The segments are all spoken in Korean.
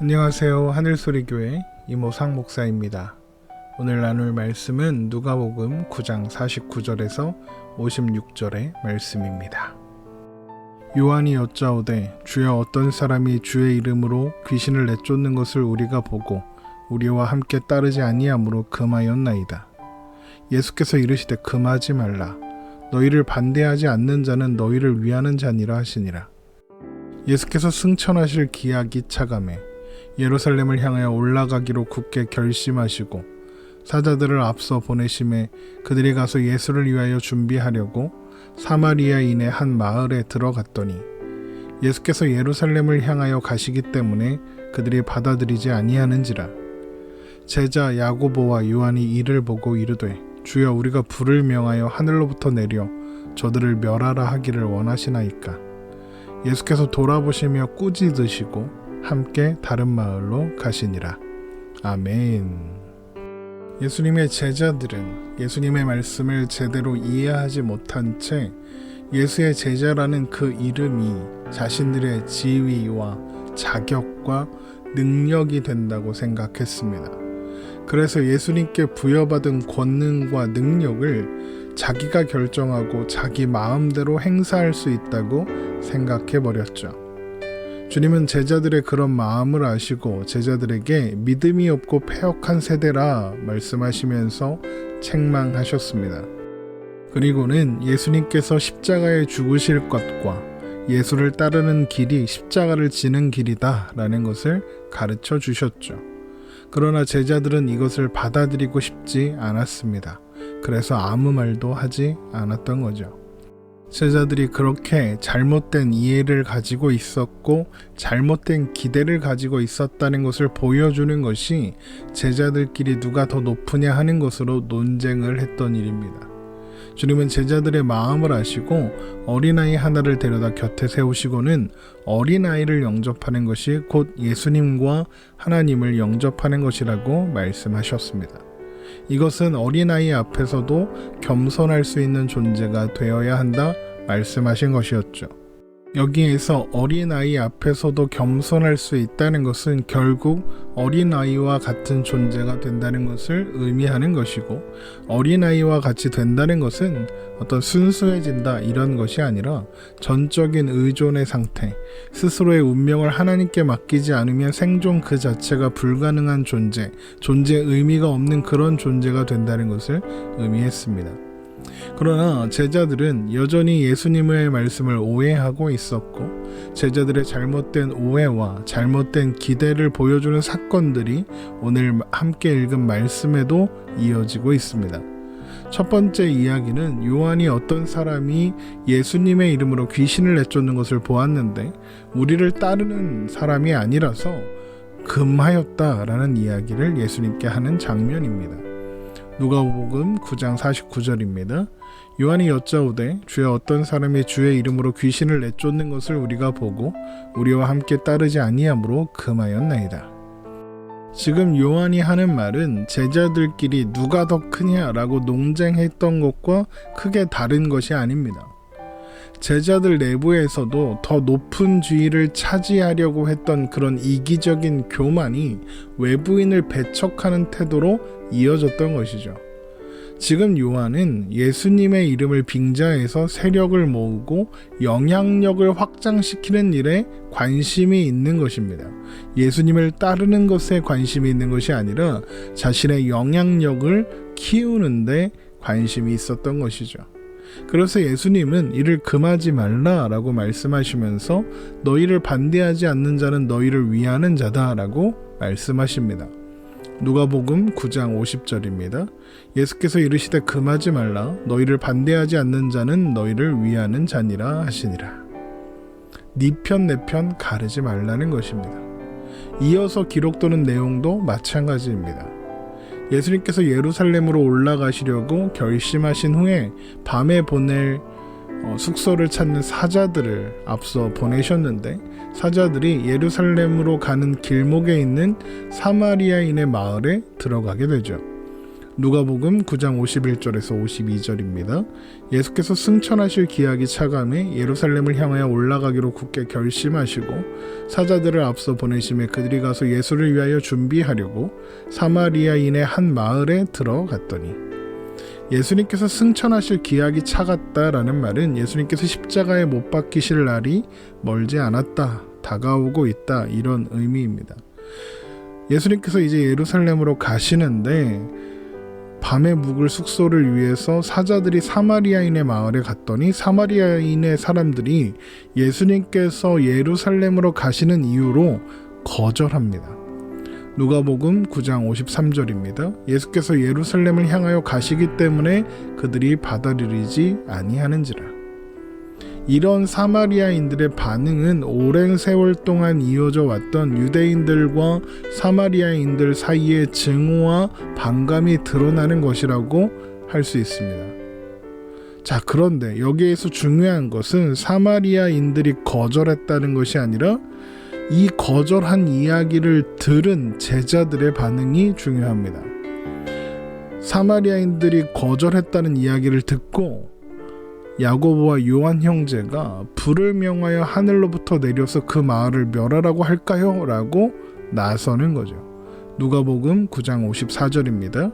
안녕하세요. 하늘소리교회 이모상 목사입니다. 오늘 나눌 말씀은 누가복음 9장 49절에서 56절의 말씀입니다. 요한이 여짜오되 주여 어떤 사람이 주의 이름으로 귀신을 내쫓는 것을 우리가 보고 우리와 함께 따르지 아니하므로 금하였나이다. 예수께서 이르시되 금하지 말라. 너희를 반대하지 않는 자는 너희를 위하는 자니라 하시니라. 예수께서 승천하실 기약이 차감해 예루살렘을 향하여 올라가기로 굳게 결심하시고 사자들을 앞서 보내심에 그들이 가서 예수를 위하여 준비하려고 사마리아인의 한 마을에 들어갔더니 예수께서 예루살렘을 향하여 가시기 때문에 그들이 받아들이지 아니하는지라. 제자 야고보와 요한이 이를 보고 이르되 주여 우리가 불을 명하여 하늘로부터 내려 저들을 멸하라 하기를 원하시나이까. 예수께서 돌아보시며 꾸짖으시고 함께 다른 마을로 가시니라. 아멘. 예수님의 제자들은 예수님의 말씀을 제대로 이해하지 못한 채 예수의 제자라는 그 이름이 자신들의 지위와 자격과 능력이 된다고 생각했습니다. 그래서 예수님께 부여받은 권능과 능력을 자기가 결정하고 자기 마음대로 행사할 수 있다고 생각해버렸죠. 주님은 제자들의 그런 마음을 아시고 제자들에게 믿음이 없고 패역한 세대라 말씀하시면서 책망하셨습니다. 그리고는 예수님께서 십자가에 죽으실 것과 예수를 따르는 길이 십자가를 지는 길이다 라는 것을 가르쳐 주셨죠. 그러나 제자들은 이것을 받아들이고 싶지 않았습니다. 그래서 아무 말도 하지 않았던 거죠. 제자들이 그렇게 잘못된 이해를 가지고 있었고 잘못된 기대를 가지고 있었다는 것을 보여주는 것이 제자들끼리 누가 더 높으냐 하는 것으로 논쟁을 했던 일입니다. 주님은 제자들의 마음을 아시고 어린아이 하나를 데려다 곁에 세우시고는 어린아이를 영접하는 것이 곧 예수님과 하나님을 영접하는 것이라고 말씀하셨습니다. 이것은 어린아이 앞에서도 겸손할 수 있는 존재가 되어야 한다 말씀하신 것이었죠. 여기에서 어린아이 앞에서도 겸손할 수 있다는 것은 결국 어린아이와 같은 존재가 된다는 것을 의미하는 것이고, 어린아이와 같이 된다는 것은 어떤 순수해진다 이런 것이 아니라 전적인 의존의 상태, 스스로의 운명을 하나님께 맡기지 않으면 생존 그 자체가 불가능한 존재, 존재의 의미가 없는 그런 존재가 된다는 것을 의미했습니다. 그러나 제자들은 여전히 예수님의 말씀을 오해하고 있었고 제자들의 잘못된 오해와 잘못된 기대를 보여주는 사건들이 오늘 함께 읽은 말씀에도 이어지고 있습니다. 첫 번째 이야기는 요한이 어떤 사람이 예수님의 이름으로 귀신을 내쫓는 것을 보았는데 우리를 따르는 사람이 아니라서 금하였다라는 이야기를 예수님께 하는 장면입니다. 누가복음 9장 49절입니다. 요한이 여짜오되 주여 어떤 사람이 주의 이름으로 귀신을 내쫓는 것을 우리가 보고 우리와 함께 따르지 아니하므로 금하였나이다. 지금 요한이 하는 말은 제자들끼리 누가 더 크냐라고 논쟁했던 것과 크게 다른 것이 아닙니다. 제자들 내부에서도 더 높은 지위를 차지하려고 했던 그런 이기적인 교만이 외부인을 배척하는 태도로 이어졌던 것이죠. 지금 요한은 예수님의 이름을 빙자해서 세력을 모으고 영향력을 확장시키는 일에 관심이 있는 것입니다. 예수님을 따르는 것에 관심이 있는 것이 아니라 자신의 영향력을 키우는데 관심이 있었던 것이죠. 그래서 예수님은 이를 금하지 말라라고 말씀하시면서 너희를 반대하지 않는 자는 너희를 위하는 자다라고 말씀하십니다. 누가복음 9장 50절입니다. 예수께서 이르시되 금하지 말라. 너희를 반대하지 않는 자는 너희를 위하는 자니라 하시니라. 네 편 내 편 가르지 말라는 것입니다. 이어서 기록되는 내용도 마찬가지입니다. 예수님께서 예루살렘으로 올라가시려고 결심하신 후에 밤에 보낼 숙소를 찾는 사자들을 앞서 보내셨는데 사자들이 예루살렘으로 가는 길목에 있는 사마리아인의 마을에 들어가게 되죠. 누가복음 9장 51절에서 52절입니다. 예수께서 승천하실 기약이 차감해 예루살렘을 향하여 올라가기로 굳게 결심하시고 사자들을 앞서 보내심에 그들이 가서 예수를 위하여 준비하려고 사마리아인의 한 마을에 들어갔더니, 예수님께서 승천하실 기약이 차갔다라는 말은 예수님께서 십자가에 못 박히실 날이 멀지 않았다, 다가오고 있다, 이런 의미입니다. 예수님께서 이제 예루살렘으로 가시는데 밤에 묵을 숙소를 위해서 사자들이 사마리아인의 마을에 갔더니 사마리아인의 사람들이 예수님께서 예루살렘으로 가시는 이유로 거절합니다. 누가복음 9장 53절입니다. 예수께서 예루살렘을 향하여 가시기 때문에 그들이 받아들이지 아니하는지라. 이런 사마리아인들의 반응은 오랜 세월 동안 이어져 왔던 유대인들과 사마리아인들 사이의 증오와 반감이 드러나는 것이라고 할 수 있습니다. 자, 그런데 여기에서 중요한 것은 사마리아인들이 거절했다는 것이 아니라 이 거절한 이야기를 들은 제자들의 반응이 중요합니다. 사마리아인들이 거절했다는 이야기를 듣고 야고보와 요한 형제가 불을 명하여 하늘로부터 내려서 그 마을을 멸하라고 할까요? 라고 나서는 거죠. 누가복음 9장 54절입니다.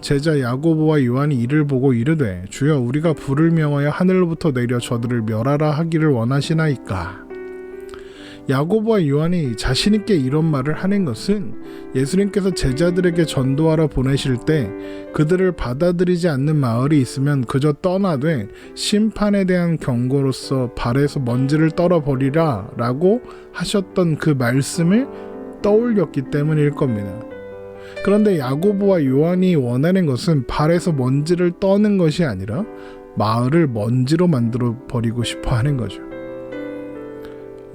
제자 야고보와 요한이 이를 보고 이르되 주여 우리가 불을 명하여 하늘로부터 내려 저들을 멸하라 하기를 원하시나이까. 야고보와 요한이 자신 있게 이런 말을 하는 것은 예수님께서 제자들에게 전도하러 보내실 때 그들을 받아들이지 않는 마을이 있으면 그저 떠나되 심판에 대한 경고로서 발에서 먼지를 떨어버리라 라고 하셨던 그 말씀을 떠올렸기 때문일 겁니다. 그런데 야고보와 요한이 원하는 것은 발에서 먼지를 떠는 것이 아니라 마을을 먼지로 만들어 버리고 싶어 하는 거죠.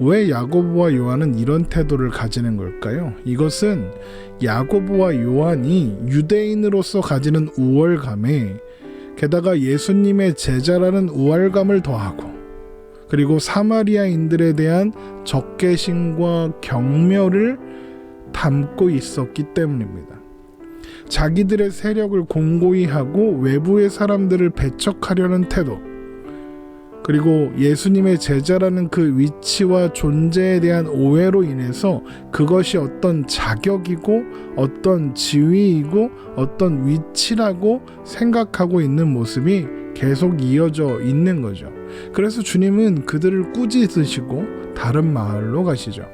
왜 야고보와 요한은 이런 태도를 가지는 걸까요? 이것은 야고보와 요한이 유대인으로서 가지는 우월감에 게다가 예수님의 제자라는 우월감을 더하고 그리고 사마리아인들에 대한 적개심과 경멸을 담고 있었기 때문입니다. 자기들의 세력을 공고히 하고 외부의 사람들을 배척하려는 태도, 그리고 예수님의 제자라는 그 위치와 존재에 대한 오해로 인해서 그것이 어떤 자격이고 어떤 지위이고 어떤 위치라고 생각하고 있는 모습이 계속 이어져 있는 거죠. 그래서 주님은 그들을 꾸짖으시고 다른 마을로 가시죠.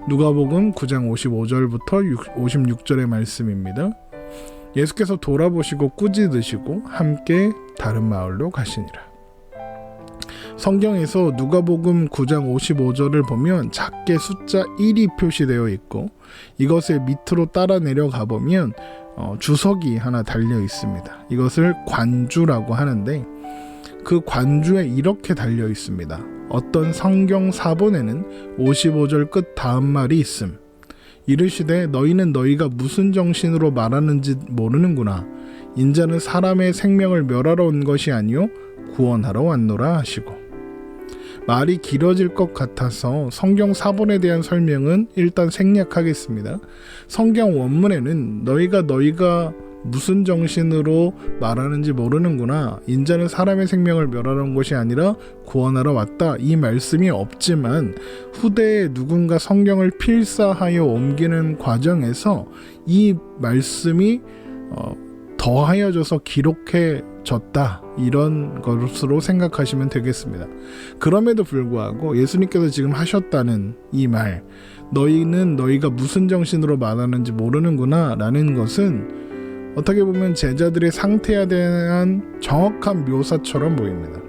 누가복음 9장 55절부터 56절의 말씀입니다. 예수께서 돌아보시고 꾸짖으시고 함께 다른 마을로 가시니라. 성경에서 누가복음 9장 55절을 보면 작게 숫자 1이 표시되어 있고 이것의 밑으로 따라 내려가 보면 주석이 하나 달려 있습니다. 이것을 관주라고 하는데 그 관주에 이렇게 달려 있습니다. 어떤 성경 사본에는 55절 끝 다음 말이 있음. 이르시되 너희는 너희가 무슨 정신으로 말하는지 모르는구나. 인자는 사람의 생명을 멸하러 온 것이 아니요 구원하러 왔노라 하시고. 말이 길어질 것 같아서 성경 사본에 대한 설명은 일단 생략하겠습니다. 성경 원문에는 너희가 무슨 정신으로 말하는지 모르는구나. 인자는 사람의 생명을 멸하러 온 것이 아니라 구원하러 왔다. 이 말씀이 없지만 후대에 누군가 성경을 필사하여 옮기는 과정에서 이 말씀이 더하여져서 기록해졌다. 이런 것으로 생각하시면 되겠습니다. 그럼에도 불구하고 예수님께서 지금 하셨다는 이 말, 너희는 너희가 무슨 정신으로 말하는지 모르는구나 라는 것은 어떻게 보면 제자들의 상태에 대한 정확한 묘사처럼 보입니다.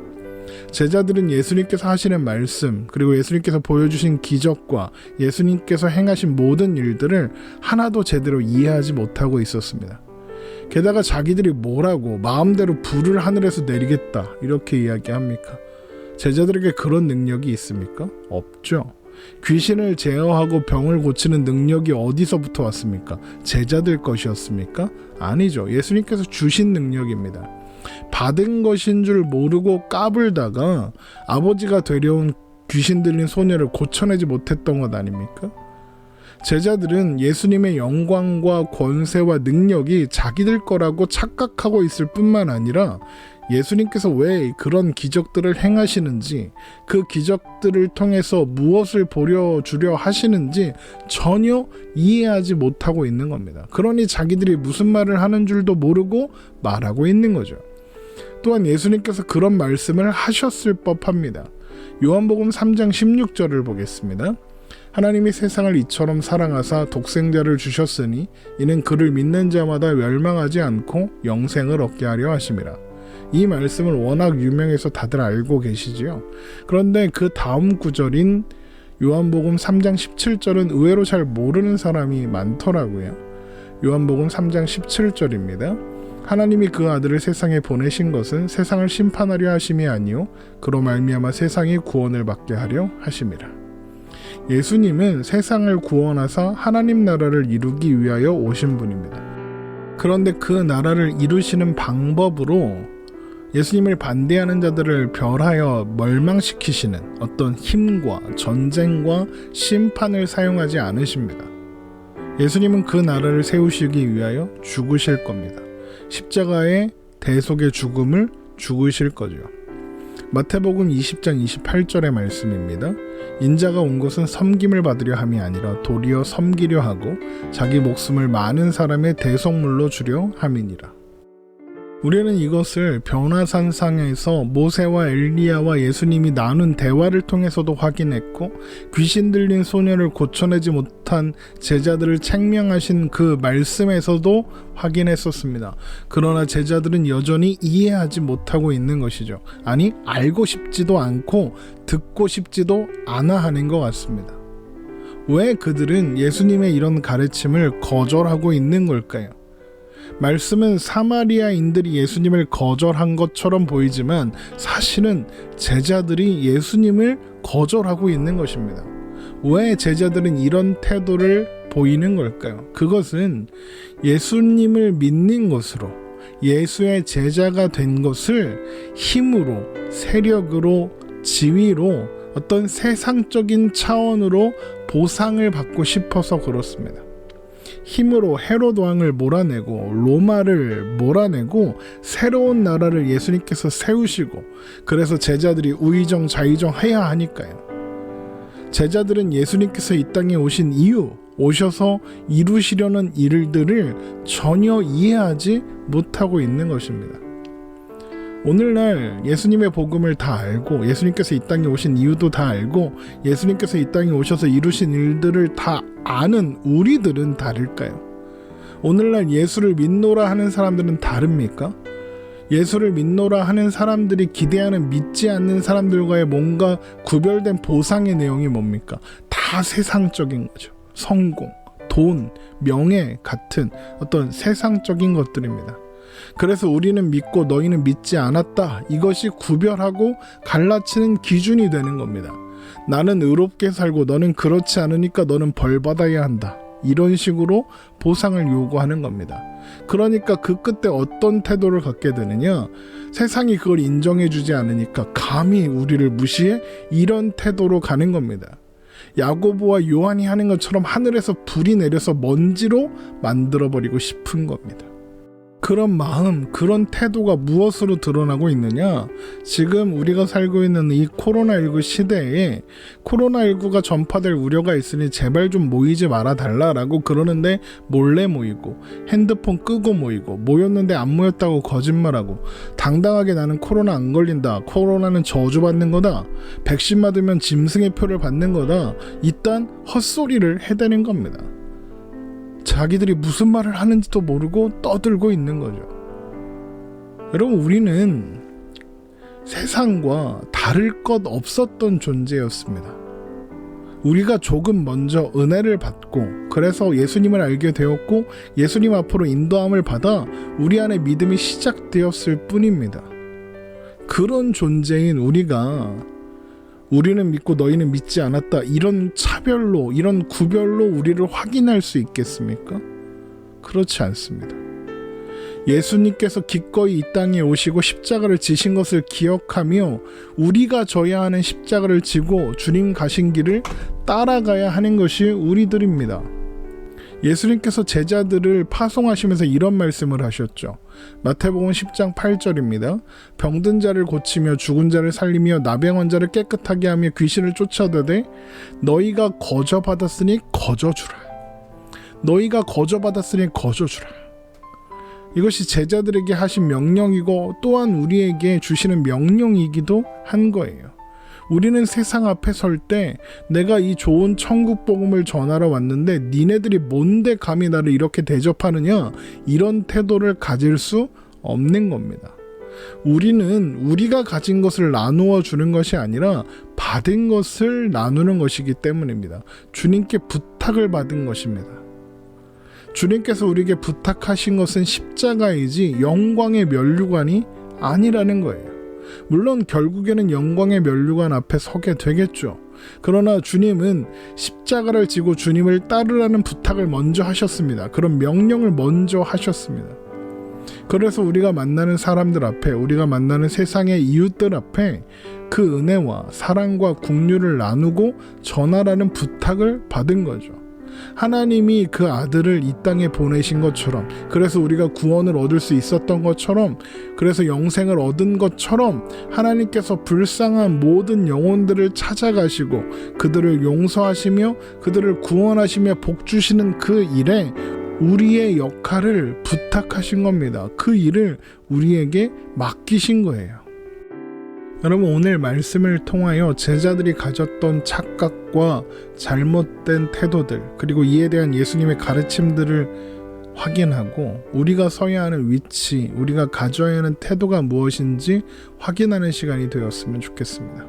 제자들은 예수님께서 하시는 말씀, 그리고 예수님께서 보여주신 기적과 예수님께서 행하신 모든 일들을 하나도 제대로 이해하지 못하고 있었습니다. 게다가 자기들이 뭐라고 마음대로 불을 하늘에서 내리겠다 이렇게 이야기합니까? 제자들에게 그런 능력이 있습니까? 없죠. 귀신을 제어하고 병을 고치는 능력이 어디서부터 왔습니까? 제자들 것이었습니까? 아니죠. 예수님께서 주신 능력입니다. 받은 것인 줄 모르고 까불다가 아버지가 데려온 귀신 들린 소녀를 고쳐내지 못했던 것 아닙니까? 제자들은 예수님의 영광과 권세와 능력이 자기들 거라고 착각하고 있을 뿐만 아니라 예수님께서 왜 그런 기적들을 행하시는지, 그 기적들을 통해서 무엇을 보여주려 하시는지 전혀 이해하지 못하고 있는 겁니다. 그러니 자기들이 무슨 말을 하는 줄도 모르고 말하고 있는 거죠. 또한 예수님께서 그런 말씀을 하셨을 법합니다. 요한복음 3장 16절을 보겠습니다. 하나님이 세상을 이처럼 사랑하사 독생자를 주셨으니 이는 그를 믿는 자마다 멸망하지 않고 영생을 얻게 하려 하심이라. 이 말씀을 워낙 유명해서 다들 알고 계시지요. 그런데 그 다음 구절인 요한복음 3장 17절은 의외로 잘 모르는 사람이 많더라고요. 요한복음 3장 17절입니다. 하나님이 그 아들을 세상에 보내신 것은 세상을 심판하려 하심이 아니요 그로 말미암아 세상이 구원을 받게 하려 하심이라. 예수님은 세상을 구원하사 하나님 나라를 이루기 위하여 오신 분입니다. 그런데 그 나라를 이루시는 방법으로 예수님을 반대하는 자들을 멸하여 멸망시키시는 어떤 힘과 전쟁과 심판을 사용하지 않으십니다. 예수님은 그 나라를 세우시기 위하여 죽으실 겁니다. 십자가의 대속의 죽음을 죽으실 거죠. 마태복음 20장 28절의 말씀입니다. 인자가 온 것은 섬김을 받으려 함이 아니라 도리어 섬기려 하고 자기 목숨을 많은 사람의 대속물로 주려 함이니라. 우리는 이것을 변화산상에서 모세와 엘리야와 예수님이 나눈 대화를 통해서도 확인했고, 귀신 들린 소녀를 고쳐내지 못한 제자들을 책명하신 그 말씀에서도 확인했었습니다. 그러나 제자들은 여전히 이해하지 못하고 있는 것이죠. 아니, 알고 싶지도 않고 듣고 싶지도 않아 하는 것 같습니다. 왜 그들은 예수님의 이런 가르침을 거절하고 있는 걸까요? 말씀은 사마리아인들이 예수님을 거절한 것처럼 보이지만 사실은 제자들이 예수님을 거절하고 있는 것입니다. 왜 제자들은 이런 태도를 보이는 걸까요? 그것은 예수님을 믿는 것으로, 예수의 제자가 된 것을 힘으로, 세력으로, 지위로, 어떤 세상적인 차원으로 보상을 받고 싶어서 그렇습니다. 힘으로 헤롯 왕을 몰아내고 로마를 몰아내고 새로운 나라를 예수님께서 세우시고, 그래서 제자들이 우의정 좌의정 해야 하니까요. 제자들은 예수님께서 이 땅에 오신 이유, 오셔서 이루시려는 일들을 전혀 이해하지 못하고 있는 것입니다. 오늘날 예수님의 복음을 다 알고, 예수님께서 이 땅에 오신 이유도 다 알고, 예수님께서 이 땅에 오셔서 이루신 일들을 다 아는 우리들은 다를까요? 오늘날 예수를 믿노라 하는 사람들은 다릅니까? 예수를 믿노라 하는 사람들이 기대하는 믿지 않는 사람들과의 뭔가 구별된 보상의 내용이 뭡니까? 다 세상적인 거죠. 성공, 돈, 명예 같은 어떤 세상적인 것들입니다. 그래서 우리는 믿고 너희는 믿지 않았다. 이것이 구별하고 갈라치는 기준이 되는 겁니다. 나는 의롭게 살고 너는 그렇지 않으니까 너는 벌 받아야 한다. 이런 식으로 보상을 요구하는 겁니다. 그러니까 그 끝에 어떤 태도를 갖게 되느냐? 세상이 그걸 인정해주지 않으니까 감히 우리를 무시해? 이런 태도로 가는 겁니다. 야고보와 요한이 하는 것처럼 하늘에서 불이 내려서 먼지로 만들어버리고 싶은 겁니다. 그런 마음, 그런 태도가 무엇으로 드러나고 있느냐? 지금 우리가 살고 있는 이 코로나19 시대에 코로나19가 전파될 우려가 있으니 제발 좀 모이지 말아달라라고 그러는데 몰래 모이고, 핸드폰 끄고 모이고, 모였는데 안 모였다고 거짓말하고, 당당하게 나는 코로나 안 걸린다, 코로나는 저주받는 거다, 백신 맞으면 짐승의 표를 받는 거다, 이딴 헛소리를 해대는 겁니다. 자기들이 무슨 말을 하는지도 모르고 떠들고 있는 거죠. 여러분, 우리는 세상과 다를 것 없었던 존재였습니다. 우리가 조금 먼저 은혜를 받고, 그래서 예수님을 알게 되었고, 예수님 앞으로 인도함을 받아 우리 안에 믿음이 시작되었을 뿐입니다. 그런 존재인 우리는 믿고 너희는 믿지 않았다, 이런 차별로, 이런 구별로 우리를 확인할 수 있겠습니까? 그렇지 않습니다. 예수님께서 기꺼이 이 땅에 오시고 십자가를 지신 것을 기억하며 우리가 져야 하는 십자가를 지고 주님 가신 길을 따라가야 하는 것이 우리들입니다. 예수님께서 제자들을 파송하시면서 이런 말씀을 하셨죠. 마태복음 10장 8절입니다. 병든 자를 고치며 죽은 자를 살리며 나병한 자를 깨끗하게 하며 귀신을 쫓아내되 너희가 거저받았으니 거저주라. 너희가 거저받았으니 거저주라. 이것이 제자들에게 하신 명령이고 또한 우리에게 주시는 명령이기도 한 거예요. 우리는 세상 앞에 설 때 내가 이 좋은 천국 복음을 전하러 왔는데 니네들이 뭔데 감히 나를 이렇게 대접하느냐, 이런 태도를 가질 수 없는 겁니다. 우리는 우리가 가진 것을 나누어 주는 것이 아니라 받은 것을 나누는 것이기 때문입니다. 주님께 부탁을 받은 것입니다. 주님께서 우리에게 부탁하신 것은 십자가이지 영광의 면류관이 아니라는 거예요. 물론 결국에는 영광의 면류관 앞에 서게 되겠죠. 그러나 주님은 십자가를 지고 주님을 따르라는 부탁을 먼저 하셨습니다. 그런 명령을 먼저 하셨습니다. 그래서 우리가 만나는 사람들 앞에, 우리가 만나는 세상의 이웃들 앞에 그 은혜와 사랑과 긍휼을 나누고 전하라는 부탁을 받은 거죠. 하나님이 그 아들을 이 땅에 보내신 것처럼, 그래서 우리가 구원을 얻을 수 있었던 것처럼, 그래서 영생을 얻은 것처럼 하나님께서 불쌍한 모든 영혼들을 찾아가시고 그들을 용서하시며 그들을 구원하시며 복 주시는 그 일에 우리의 역할을 부탁하신 겁니다. 그 일을 우리에게 맡기신 거예요. 여러분, 오늘 말씀을 통하여 제자들이 가졌던 착각과 잘못된 태도들, 그리고 이에 대한 예수님의 가르침들을 확인하고 우리가 서야 하는 위치, 우리가 가져야 하는 태도가 무엇인지 확인하는 시간이 되었으면 좋겠습니다.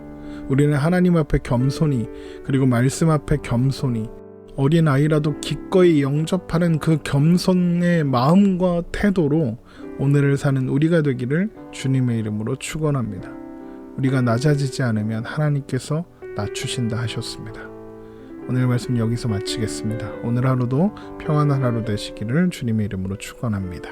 우리는 하나님 앞에 겸손히, 그리고 말씀 앞에 겸손히, 어린 아이라도 기꺼이 영접하는 그 겸손의 마음과 태도로 오늘을 사는 우리가 되기를 주님의 이름으로 축원합니다. 우리가 낮아지지 않으면 하나님께서 낮추신다 하셨습니다. 오늘 말씀 여기서 마치겠습니다. 오늘 하루도 평안한 하루 되시기를 주님의 이름으로 축원합니다.